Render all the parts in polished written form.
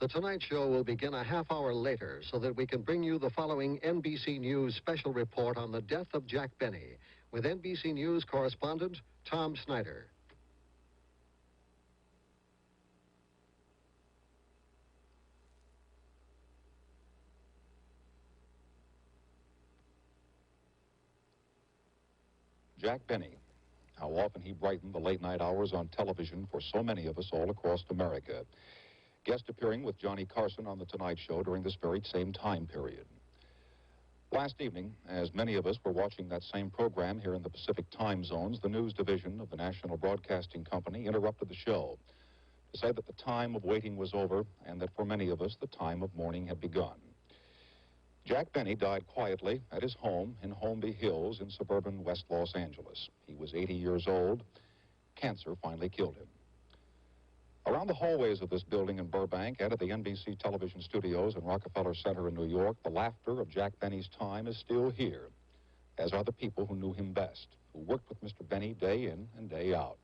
The Tonight Show will begin a half hour later so that we can bring you the following NBC News special report on the death of Jack Benny with NBC News correspondent Tom Snyder. Jack Benny. How often he brightened the late-night hours on television for so many of us all across America. Guest appearing with Johnny Carson on The Tonight Show during this very same time period. Last evening, as many of us were watching that same program here in the Pacific time zones, the news division of the National Broadcasting Company interrupted the show to say that the time of waiting was over and that for many of us, the time of mourning had begun. Jack Benny died quietly at his home in Holmby Hills in suburban West Los Angeles. He was 80 years old. Cancer finally killed him. Around the hallways of this building in Burbank and at the NBC television studios in Rockefeller Center in New York, the laughter of Jack Benny's time is still here, as are the people who knew him best, who worked with Mr. Benny day in and day out.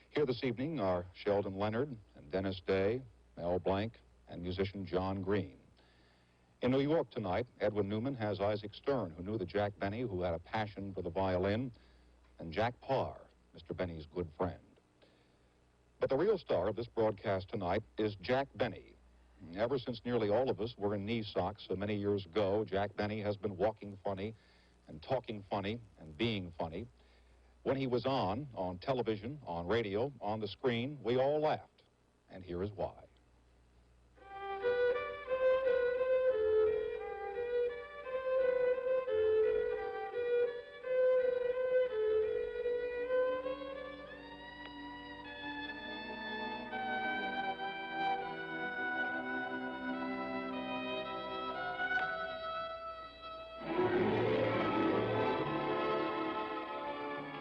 Here this evening are Sheldon Leonard and Dennis Day, Mel Blanc, and musician John Green. In New York tonight, Edwin Newman has Isaac Stern, who knew the Jack Benny who had a passion for the violin, and Jack Parr, Mr. Benny's good friend. But the real star of this broadcast tonight is Jack Benny. Ever since nearly all of us were in knee socks so many years ago, Jack Benny has been walking funny and talking funny and being funny. When he was on television, on radio, on the screen, we all laughed. And here is why.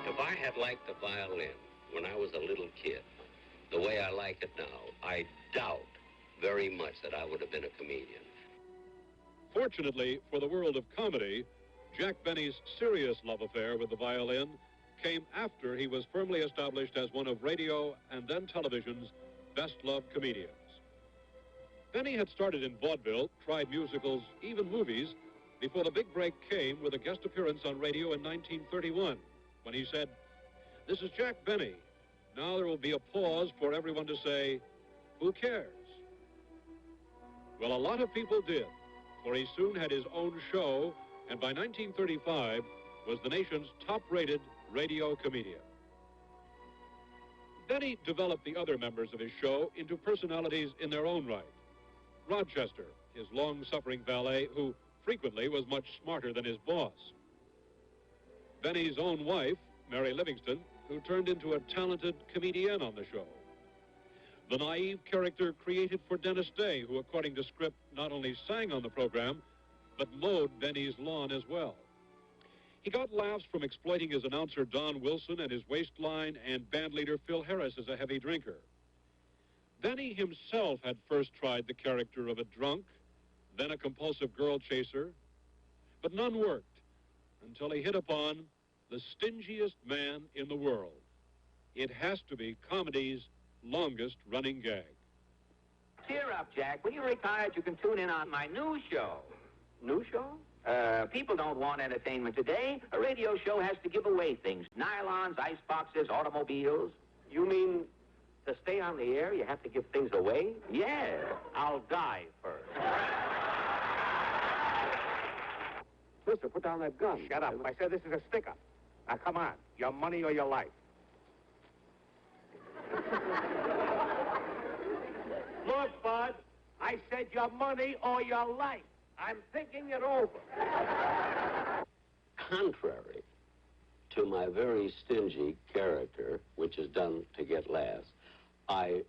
If I had liked the violin when I was a little kid, the way I like it now, I doubt very much that I would have been a comedian. Fortunately for the world of comedy, Jack Benny's serious love affair with the violin came after he was firmly established as one of radio and then television's best-loved comedians. Benny had started in vaudeville, tried musicals, even movies, before the big break came with a guest appearance on radio in 1931, when he said, "This is Jack Benny. Now there will be a pause for everyone to say, 'Who cares?'" Well, a lot of people did, for he soon had his own show, and by 1935 was the nation's top-rated radio comedian. Benny developed the other members of his show into personalities in their own right. Rochester, his long-suffering valet, who frequently was much smarter than his boss. Benny's own wife, Mary Livingston, who turned into a talented comedian on the show. The naive character created for Dennis Day, who, according to script, not only sang on the program, but mowed Benny's lawn as well. He got laughs from exploiting his announcer Don Wilson and his waistline and bandleader Phil Harris as a heavy drinker. Benny himself had first tried the character of a drunk, then a compulsive girl chaser, but none worked until he hit upon the stingiest man in the world. It has to be comedy's longest running gag. Cheer up, Jack. When you're retired, you can tune in on my new show. New show? People don't want entertainment today. A radio show has to give away things. Nylons, ice boxes, automobiles. You mean to stay on the air, you have to give things away? Yeah. I'll die first. Mister, put down that gun. Shut up. I said this is a stick-up. Now, come on. Your money or your life. Look, Bud, I said your money or your life. I'm thinking it over. Contrary to my very stingy character, which is done to get laughs, I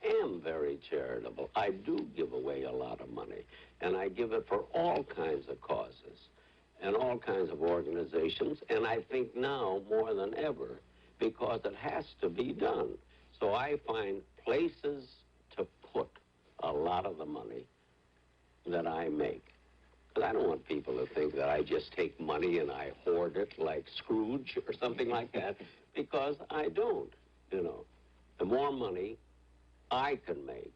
am very charitable. I do give away a lot of money, and I give it for all kinds of causes and all kinds of organizations, and I think now more than ever, because it has to be done. So I find places to put a lot of the money that I make. Because I don't want people to think that I just take money and I hoard it like Scrooge or something like that, because I don't, you know. The more money I can make,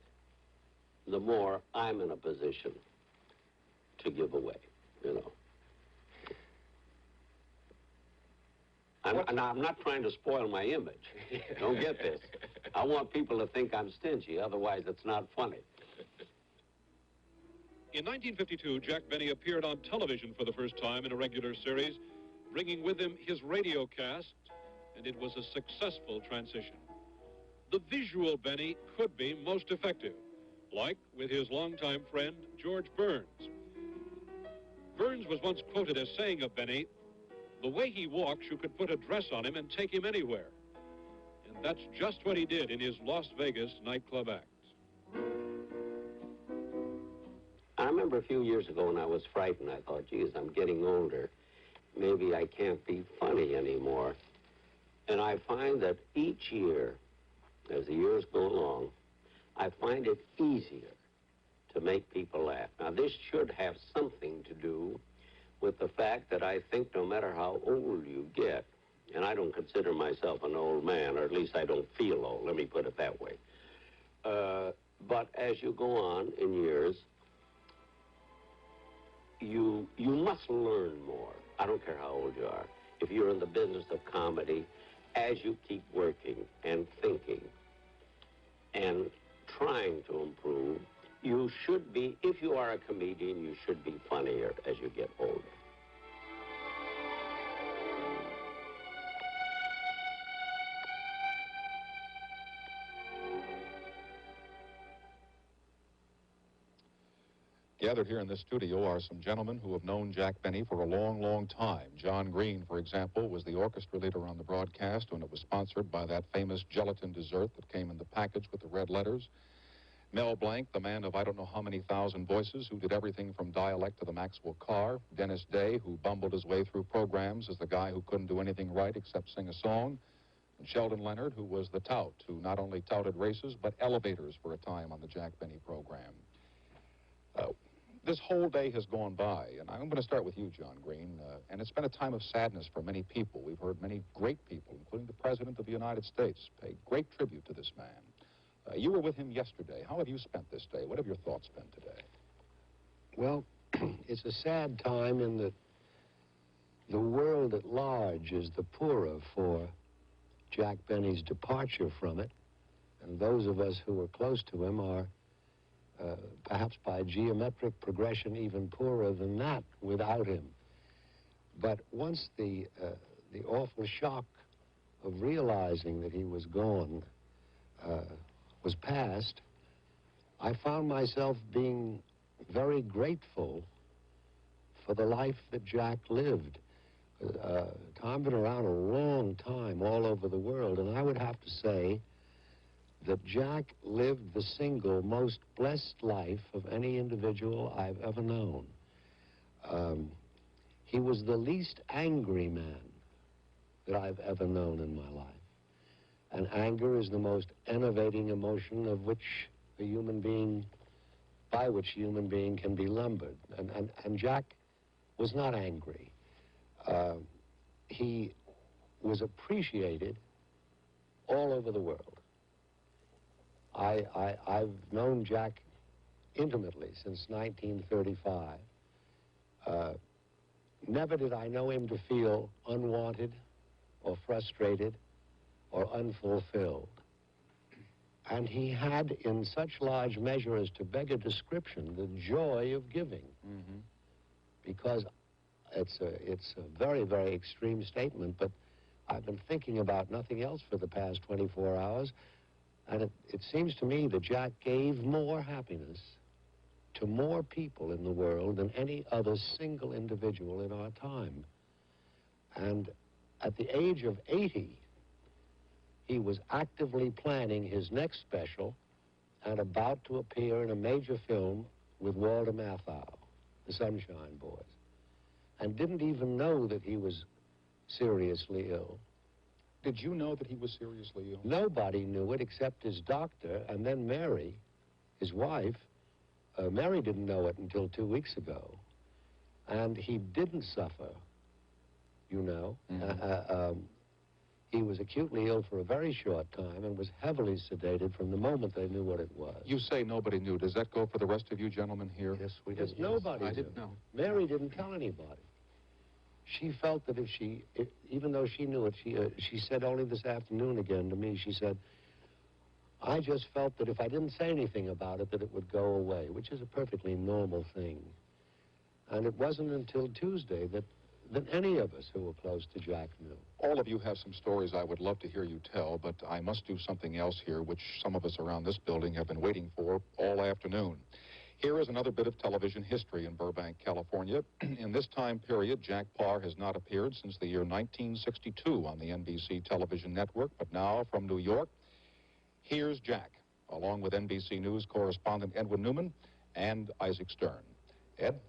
the more I'm in a position to give away, you know. I'm not trying to spoil my image. Don't get this. I want people to think I'm stingy, otherwise it's not funny. In 1952, Jack Benny appeared on television for the first time in a regular series, bringing with him his radio cast, and it was a successful transition. The visual Benny could be most effective, like with his longtime friend, George Burns. Burns was once quoted as saying of Benny, "The way he walks, you could put a dress on him and take him anywhere." And that's just what he did in his Las Vegas nightclub acts. I remember a few years ago when I was frightened, I thought, geez, I'm getting older. Maybe I can't be funny anymore. And I find that each year, as the years go along, I find it easier to make people laugh. Now, this should have something to do with the fact that I think no matter how old you get, and I don't consider myself an old man, or at least I don't feel old, let me put it that way. But as you go on in years, you must learn more. I don't care how old you are. If you're in the business of comedy, as you keep working and thinking and trying to improve, you should be, if you are a comedian, you should be funnier as you get older. Gathered here in this studio are some gentlemen who have known Jack Benny for a long, long time. John Green, for example, was the orchestra leader on the broadcast when it was sponsored by that famous gelatin dessert that came in the package with the red letters. Mel Blanc, the man of I don't know how many thousand voices, who did everything from dialect to the Maxwell car. Dennis Day, who bumbled his way through programs as the guy who couldn't do anything right except sing a song. And Sheldon Leonard, who was the tout, who not only touted races, but elevators for a time on the Jack Benny program. This whole day has gone by, and I'm going to start with you, John Green, and it's been a time of sadness for many people. We've heard many great people, including the President of the United States, pay great tribute to this man. You were with him yesterday. How have you spent this day? What have your thoughts been today? Well, it's a sad time in that the world at large is the poorer for Jack Benny's departure from it, and those of us who are close to him are perhaps by geometric progression even poorer than that without him. But once the awful shock of realizing that he was gone was past, I found myself being very grateful for the life that Jack lived. Tom's been around a long time all over the world, and I would have to say that Jack lived the single most blessed life of any individual I've ever known. He was the least angry man that I've ever known in my life. And anger is the most enervating emotion of which a human being, by which a human being can be lumbered. And Jack was not angry. He was appreciated all over the world. I've known Jack intimately since 1935. Never did I know him to feel unwanted or frustrated or unfulfilled. And he had, in such large measure as to beg a description, the joy of giving. Mm-hmm. Because it's a very, very extreme statement, but I've been thinking about nothing else for the past 24 hours. And it seems to me that Jack gave more happiness to more people in the world than any other single individual in our time. And at the age of 80, he was actively planning his next special and about to appear in a major film with Walter Matthau, The Sunshine Boys, and didn't even know that he was seriously ill. Did you know that he was seriously ill? Nobody knew it except his doctor, and then Mary, his wife. Mary didn't know it until 2 weeks ago. And he didn't suffer, you know. Mm-hmm. He was acutely ill for a very short time and was heavily sedated from the moment they knew what it was. You say nobody knew. Does that go for the rest of you gentlemen here? Yes, we did. Nobody I knew. didn't know. Mary didn't tell anybody. She felt that even though she knew it, she said only this afternoon again to me, she said, I just felt that if I didn't say anything about it, that it would go away, which is a perfectly normal thing. And it wasn't until Tuesday that any of us who were close to Jack knew. All of you have some stories I would love to hear you tell, but I must do something else here, which some of us around this building have been waiting for all afternoon. Here is another bit of television history in Burbank, California. In this time period, Jack Paar has not appeared since the year 1962 on the NBC television network, but now from New York, here's Jack, along with NBC News correspondent Edwin Newman and Isaac Stern. Ed?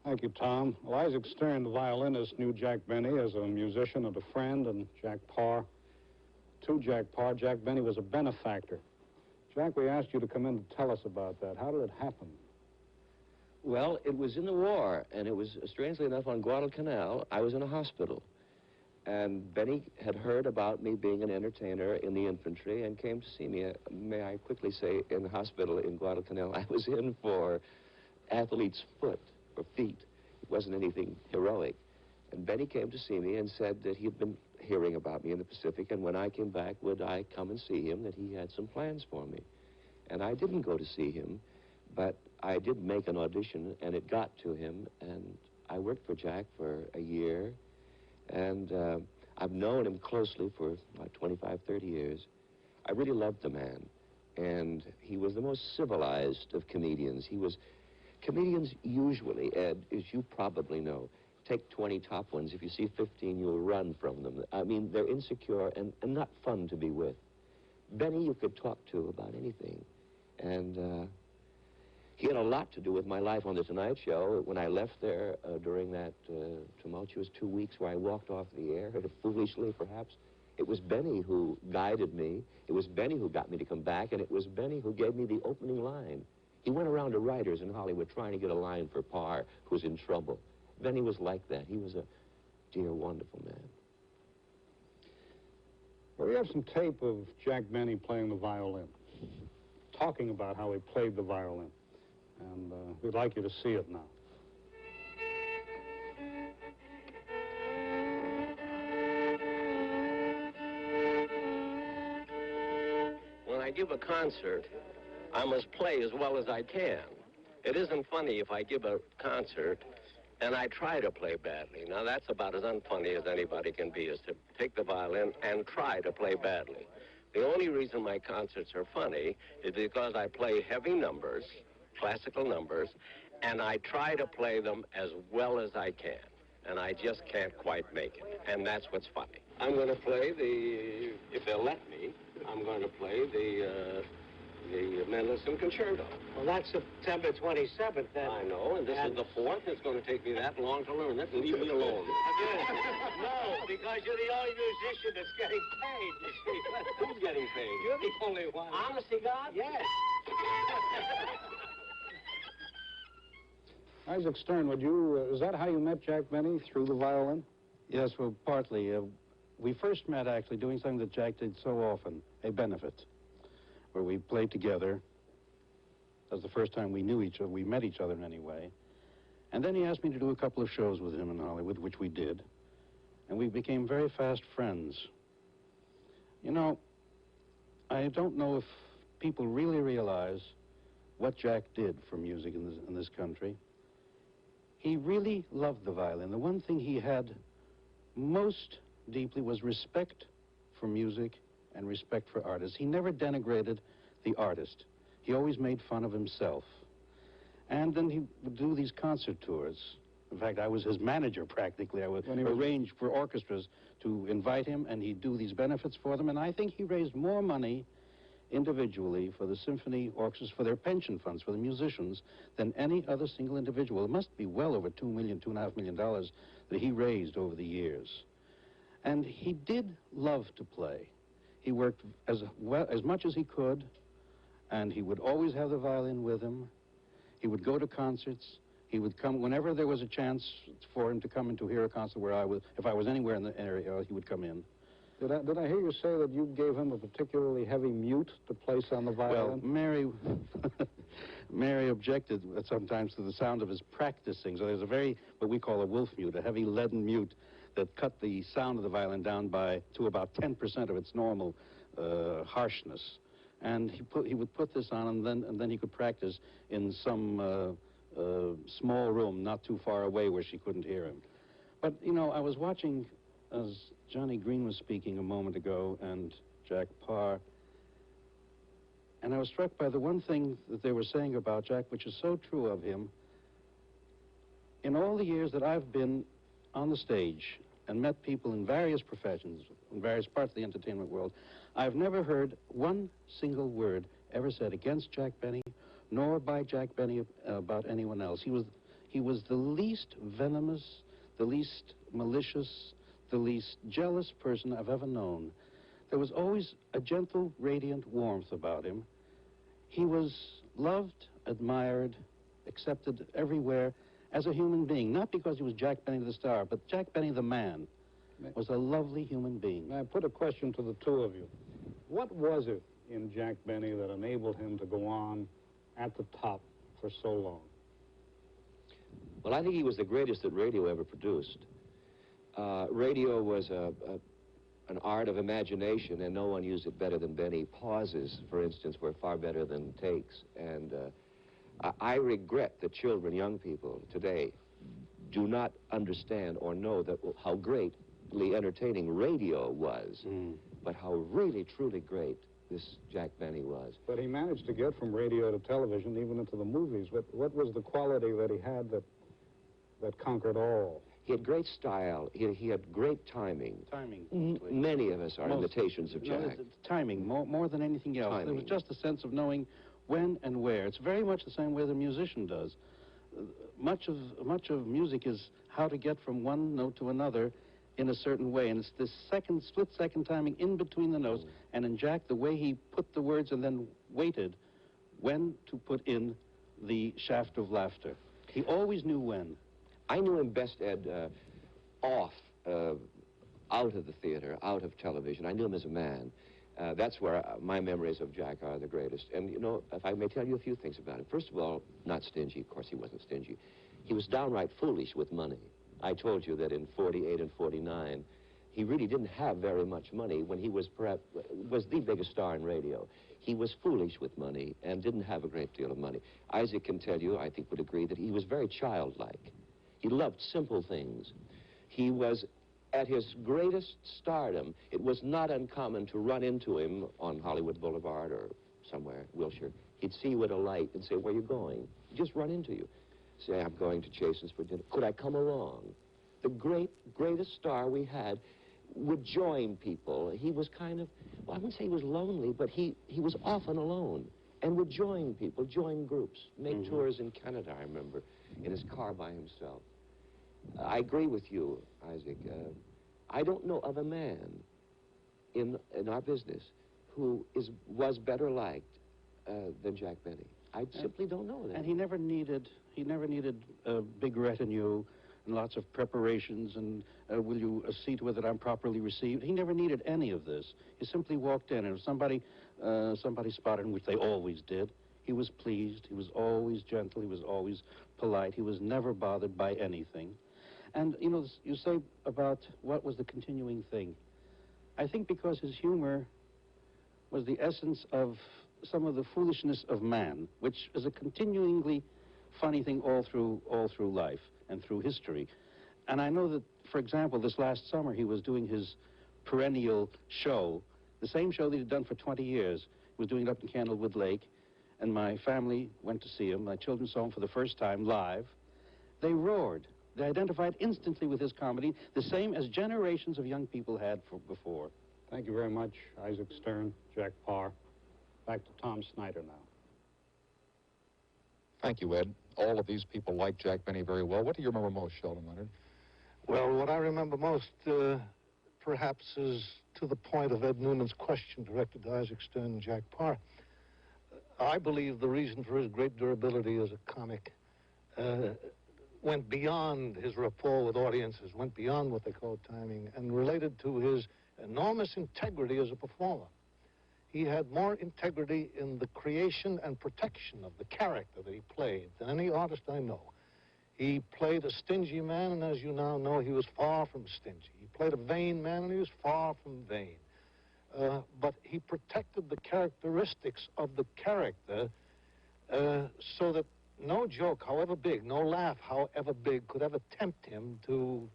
Thank you, Tom. Well, Isaac Stern, the violinist, knew Jack Benny as a musician and a friend, and Jack Paar. To Jack Paar, Jack Benny was a benefactor. Jack, we asked you to come in to tell us about that. How did it happen? Well, it was in the war, and it was, strangely enough, on Guadalcanal. I was in a hospital, and Benny had heard about me being an entertainer in the infantry and came to see me. May I quickly say, in the hospital in Guadalcanal, I was in for athlete's foot, or feet. It wasn't anything heroic. And Benny came to see me and said that he had been hearing about me in the Pacific, and when I came back, would I come and see him, that he had some plans for me. And I didn't go to see him, but I did make an audition, and it got to him, and I worked for Jack for a year, and I've known him closely for about 25, 30 years. I really loved the man, and he was the most civilized of comedians. Comedians usually, Ed, as you probably know, take 20 top ones. If you see 15, you'll run from them. I mean, they're insecure and not fun to be with. Benny you could talk to about anything. And he had a lot to do with my life on The Tonight Show. When I left there during that tumultuous 2 weeks where I walked off the air, foolishly perhaps, it was Benny who guided me. It was Benny who got me to come back, and it was Benny who gave me the opening line. He went around to writers in Hollywood trying to get a line for Paar, who's in trouble. Benny was like that. He was a dear, wonderful man. Well, we have some tape of Jack Benny playing the violin, talking about how he played the violin. And we'd like you to see it now. When I give a concert, I must play as well as I can. It isn't funny if I give a concert and I try to play badly. Now, that's about as unfunny as anybody can be, is to take the violin and try to play badly. The only reason my concerts are funny is because I play heavy numbers, classical numbers, and I try to play them as well as I can. And I just can't quite make it. And that's what's funny. I'm going to play if they'll let me, I'm going to play the Mendelssohn Concerto. Well, that's September 27th, then. I know, and this is the 4th. It's going to take me that long to learn it. Leave me alone. No, because you're the only musician that's getting paid, you see. Who's getting paid? You're the only one. Honest to God? Yes. Isaac Stern, is that how you met Jack Benny, through the violin? Yes, well, partly. We first met, actually, doing something that Jack did so often, a benefit, where we played together. That was the first time we knew each other, we met each other in any way. And then he asked me to do a couple of shows with him in Hollywood, which we did. And we became very fast friends. You know, I don't know if people really realize what Jack did for music in this country. He really loved the violin. The one thing he had most deeply was respect for music and respect for artists. He never denigrated the artist. He always made fun of himself. And then he would do these concert tours. In fact, I was his manager practically. I would arrange for orchestras to invite him, and he'd do these benefits for them. And I think he raised more money individually for the symphony orchestras, for their pension funds, for the musicians, than any other single individual. It must be well over $2 million, $2.5 million that he raised over the years. And he did love to play. He worked as much as he could, and he would always have the violin with him. He would go to concerts. He would come whenever there was a chance for him to come in to hear a concert where I was. If I was anywhere in the area, he would come in. Did I hear you say that you gave him a particularly heavy mute to place on the violin? Well, Mary objected sometimes to the sound of his practicing. So there's a what we call a wolf mute, a heavy leaden mute that cut the sound of the violin down to about 10% of its normal harshness. And he would put this on, and then he could practice in some small room not too far away where she couldn't hear him. But, you know, I was watching, as Johnny Green was speaking a moment ago, and Jack Parr, and I was struck by the one thing that they were saying about Jack, which is so true of him. In all the years that I've been on the stage and met people in various professions, in various parts of the entertainment world, I've never heard one single word ever said against Jack Benny, nor by Jack Benny about anyone else. He was the least venomous, the least malicious, the least jealous person I've ever known. There was always a gentle, radiant warmth about him. He was loved, admired, accepted everywhere as a human being, not because he was Jack Benny the star, but Jack Benny the man was a lovely human being. May I put a question to the two of you? What was it in Jack Benny that enabled him to go on at the top for so long? Well, I think he was the greatest that radio ever produced. Radio was an art of imagination, and no one used it better than Benny. Pauses, for instance, were far better than takes. And I regret that children, young people today, do not understand or know how greatly entertaining radio was, but how really, truly great this Jack Benny was. But he managed to get from radio to television, even into the movies. What was the quality that he had that conquered all? He had great style. He had great timing. Timing. Many of us are imitations of Jack. No, timing, more than anything else. Timing. There was just a sense of knowing when and where. It's very much the same way the musician does. Much of music is how to get from one note to another in a certain way, and it's this split-second timing in between the notes. And in Jack, the way he put the words and then waited when to put in the shaft of laughter. He always knew when. I knew him best, Ed, out of the theater, out of television. I knew him as a man. That's where my memories of Jack are the greatest. And, you know, if I may tell you a few things about him. First of all, not stingy. Of course, he wasn't stingy. He was downright foolish with money. I told you that in 48 and 49, he really didn't have very much money when he was the biggest star in radio. He was foolish with money and didn't have a great deal of money. Isaac can tell you, I think would agree, that he was very childlike. He loved simple things. He was at his greatest stardom. It was not uncommon to run into him on Hollywood Boulevard or somewhere, Wilshire. He'd see you at a light and say, "Where are you going?" He'd just run into you. Say, "I'm going to Chasen's for dinner. Could I come along?" The greatest star we had would join people. He was kind of, well, I wouldn't say he was lonely, but he was often alone and would join people, join groups, make tours in Canada, I remember, in his car by himself. I agree with you, Isaac. I don't know of a man in our business who was better liked than Jack Benny. I simply don't know that. And he never needed a big retinue and lots of preparations and will you see to it that I'm properly received. He never needed any of this. He simply walked in, and if somebody spotted him, which they always did, he was pleased. He was always gentle. He was always polite. He was never bothered by anything. And, you know, you say about what was the continuing thing. I think because his humor was the essence of some of the foolishness of man, which is a continuingly funny thing all through life and through history. And I know that, for example, this last summer he was doing his perennial show, the same show that he'd done for 20 years. He was doing it up in Candlewood Lake, and my family went to see him. My children saw him for the first time live. They roared. They identified instantly with his comedy, the same as generations of young people had before. Thank you very much, Isaac Stern, Jack Parr. Back to Tom Snyder now. Thank you, Ed. All of these people like Jack Benny very well. What do you remember most, Sheldon Leonard? Well, what I remember most, perhaps, is to the point of Ed Noonan's question directed to Isaac Stern and Jack Parr. I believe the reason for his great durability as a comic went beyond his rapport with audiences, went beyond what they call timing, and related to his enormous integrity as a performer. He had more integrity in the creation and protection of the character that he played than any artist I know. He played a stingy man, and as you now know, he was far from stingy. He played a vain man, and he was far from vain. But he protected the characteristics of the character so that no joke, however big, no laugh, however big, could ever tempt him to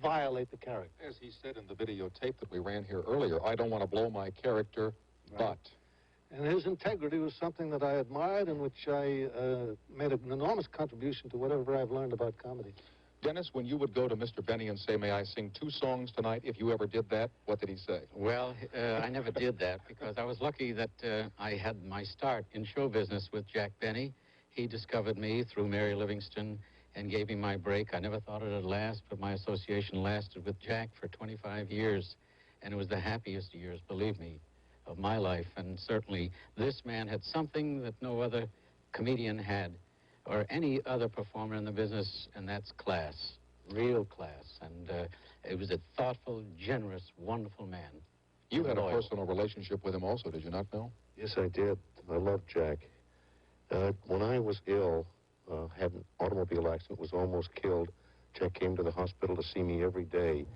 violate the character. As he said in the videotape that we ran here earlier, I don't want to blow my character, but... And his integrity was something that I admired, in which I made an enormous contribution to whatever I've learned about comedy. Dennis, when you would go to Mr. Benny and say, may I sing 2 songs tonight, if you ever did that, what did he say? Well, I never did that because I was lucky that I had my start in show business with Jack Benny. He discovered me through Mary Livingston and gave me my break. I never thought it would last, but my association lasted with Jack for 25 years, and it was the happiest years, believe me, of my life. And certainly this man had something that no other comedian had, or any other performer in the business, and that's class, real class. And it was a thoughtful, generous, wonderful man. You had a personal relationship with him also, did you not, Bill? Yes, I did. I loved Jack. When I was ill, had an automobile accident, was almost killed, Jack came to the hospital to see me every day.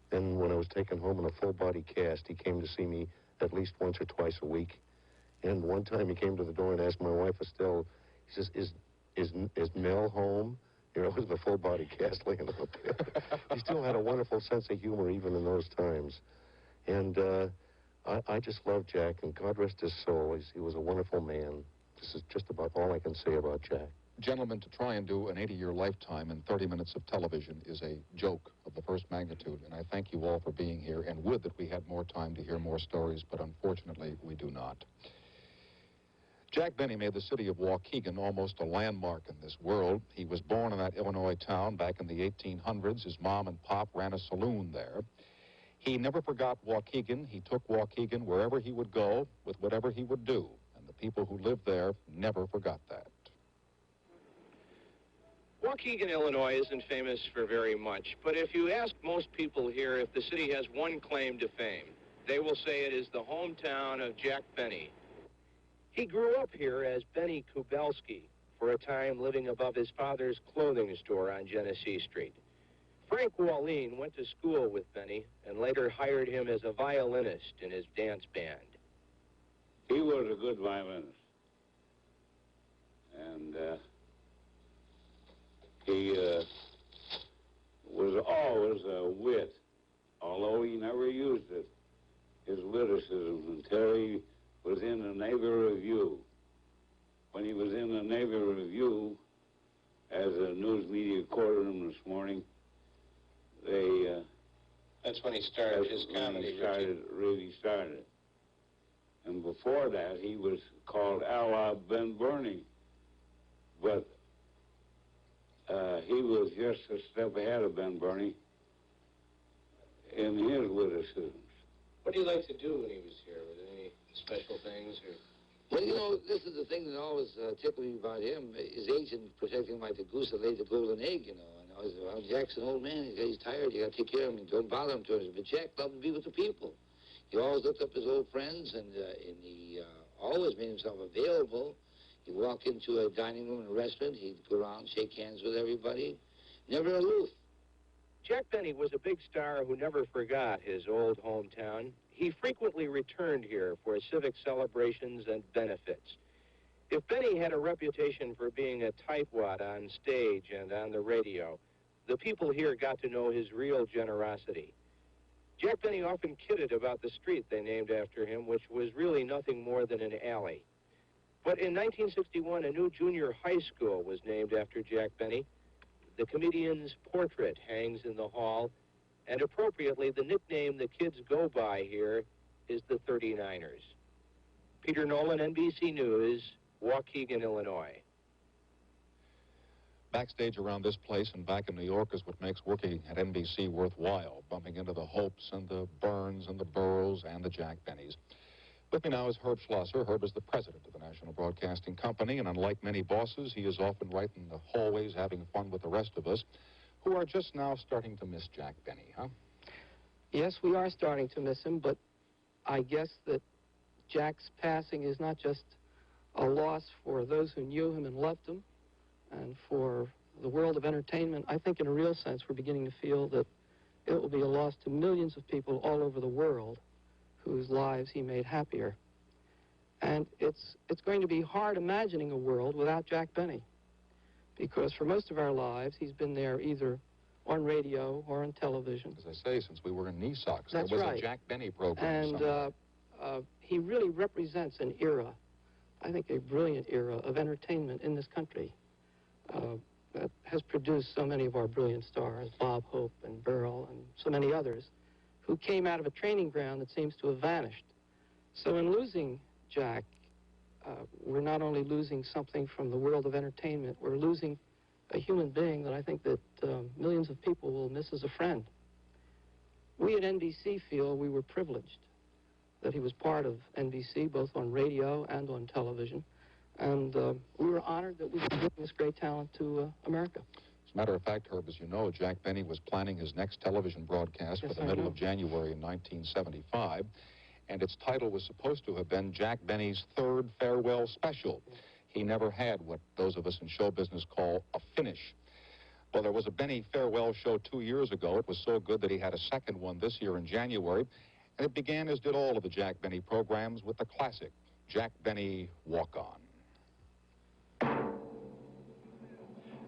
Then when I was taken home in a full-body cast, he came to see me at least once or twice a week. And one time he came to the door and asked my wife, Estelle, he says, is Mel home? You know, it was in a full-body cast laying up there. He still had a wonderful sense of humor even in those times. And I just loved Jack, and God rest his soul. He was a wonderful man. This is just about all I can say about Jack. Gentlemen, to try and do an 80-year lifetime in 30 minutes of television is a joke of the first magnitude, and I thank you all for being here, and would that we had more time to hear more stories, but unfortunately, we do not. Jack Benny made the city of Waukegan almost a landmark in this world. He was born in that Illinois town back in the 1800s. His mom and pop ran a saloon there. He never forgot Waukegan. He took Waukegan wherever he would go with whatever he would do, and the people who lived there never forgot that. Waukegan, Illinois isn't famous for very much, but if you ask most people here if the city has one claim to fame, they will say it is the hometown of Jack Benny. He grew up here as Benny Kubelski, for a time living above his father's clothing store on Genesee Street. Frank Wallin went to school with Benny and later hired him as a violinist in his dance band. He was a good violinist. And he was always a wit, although he never used it, his witticisms, until he was in the Navy Review. When he was in the Navy Review, as a news media courtroom this morning, That's when he started his comedy. Really started. And before that, he was called Al Ben Bernie. But he was just a step ahead of Ben Bernie in his witticisms. What do you like to do when he was here? Were there any special things? Or? Well, you know, this is the thing that always tickled me about him. His agent protecting him like the goose that laid the golden egg, you know. And I was, well, Jack's an old man. He's tired. You got to take care of him. Don't bother him too much. But Jack loved to be with the people. He always looked up his old friends, and he always made himself available. He'd walk into a dining room in a restaurant. He'd go around, shake hands with everybody. Never aloof. Jack Benny was a big star who never forgot his old hometown. He frequently returned here for civic celebrations and benefits. If Benny had a reputation for being a tightwad on stage and on the radio, the people here got to know his real generosity. Jack Benny often kidded about the street they named after him, which was really nothing more than an alley. But in 1961, a new junior high school was named after Jack Benny. The comedian's portrait hangs in the hall, and appropriately, the nickname the kids go by here is the 39ers. Peter Nolan, NBC News, Waukegan, Illinois. Backstage around this place and back in New York is what makes working at NBC worthwhile, bumping into the Hopes and the Burns and the Burrows and the Jack Bennys. With me now is Herb Schlosser. Herb is the president of the National Broadcasting Company, and unlike many bosses, he is often right in the hallways having fun with the rest of us, who are just now starting to miss Jack Benny, huh? Yes, we are starting to miss him, but I guess that Jack's passing is not just a loss for those who knew him and loved him, and for the world of entertainment. I think in a real sense we're beginning to feel that it will be a loss to millions of people all over the world whose lives he made happier. And it's going to be hard imagining a world without Jack Benny, because for most of our lives he's been there either on radio or on television. As I say, since we were in knee socks, That's there was right. a Jack Benny program. And he really represents an era, I think a brilliant era of entertainment in this country that has produced so many of our brilliant stars, Bob Hope and Burl and so many others, who came out of a training ground that seems to have vanished. So in losing Jack, we're not only losing something from the world of entertainment, we're losing a human being that I think that millions of people will miss as a friend. We at NBC feel we were privileged that he was part of NBC, both on radio and on television, and we were honored that we could bring this great talent to America. As a matter of fact, Herb, as you know, Jack Benny was planning his next television broadcast for the middle of January in 1975, and its title was supposed to have been Jack Benny's third farewell special. He never had what those of us in show business call a finish. Well, there was a Benny farewell show 2 years ago. It was so good that he had a second one this year in January, and it began, as did all of the Jack Benny programs, with the classic Jack Benny Walk On.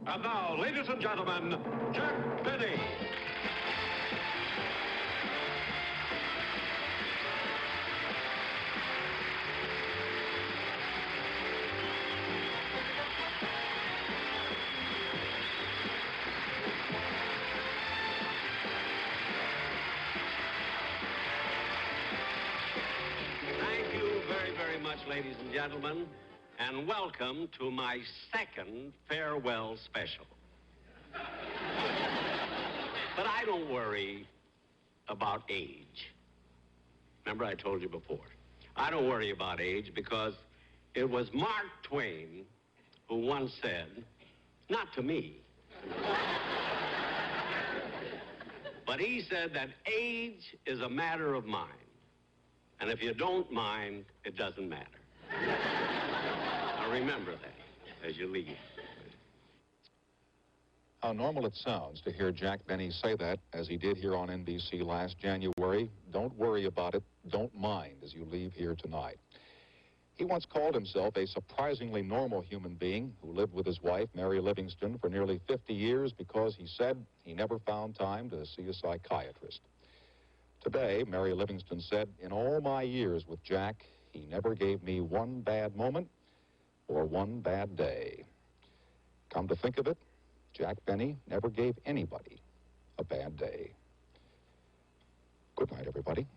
And now, ladies and gentlemen, Jack Benny. Thank you very, very much, ladies and gentlemen. And welcome to my second farewell special. But I don't worry about age. Remember I told you before, I don't worry about age because it was Mark Twain who once said, not to me, but he said that age is a matter of mind. And if you don't mind, it doesn't matter. Now remember that as you leave. How normal it sounds to hear Jack Benny say that, as he did here on NBC last January. Don't worry about it, don't mind as you leave here tonight. He once called himself a surprisingly normal human being who lived with his wife, Mary Livingston, for nearly 50 years because he said he never found time to see a psychiatrist. Today, Mary Livingston said, in all my years with Jack, he never gave me one bad moment or one bad day. Come to think of it, Jack Benny never gave anybody a bad day. Good night, everybody.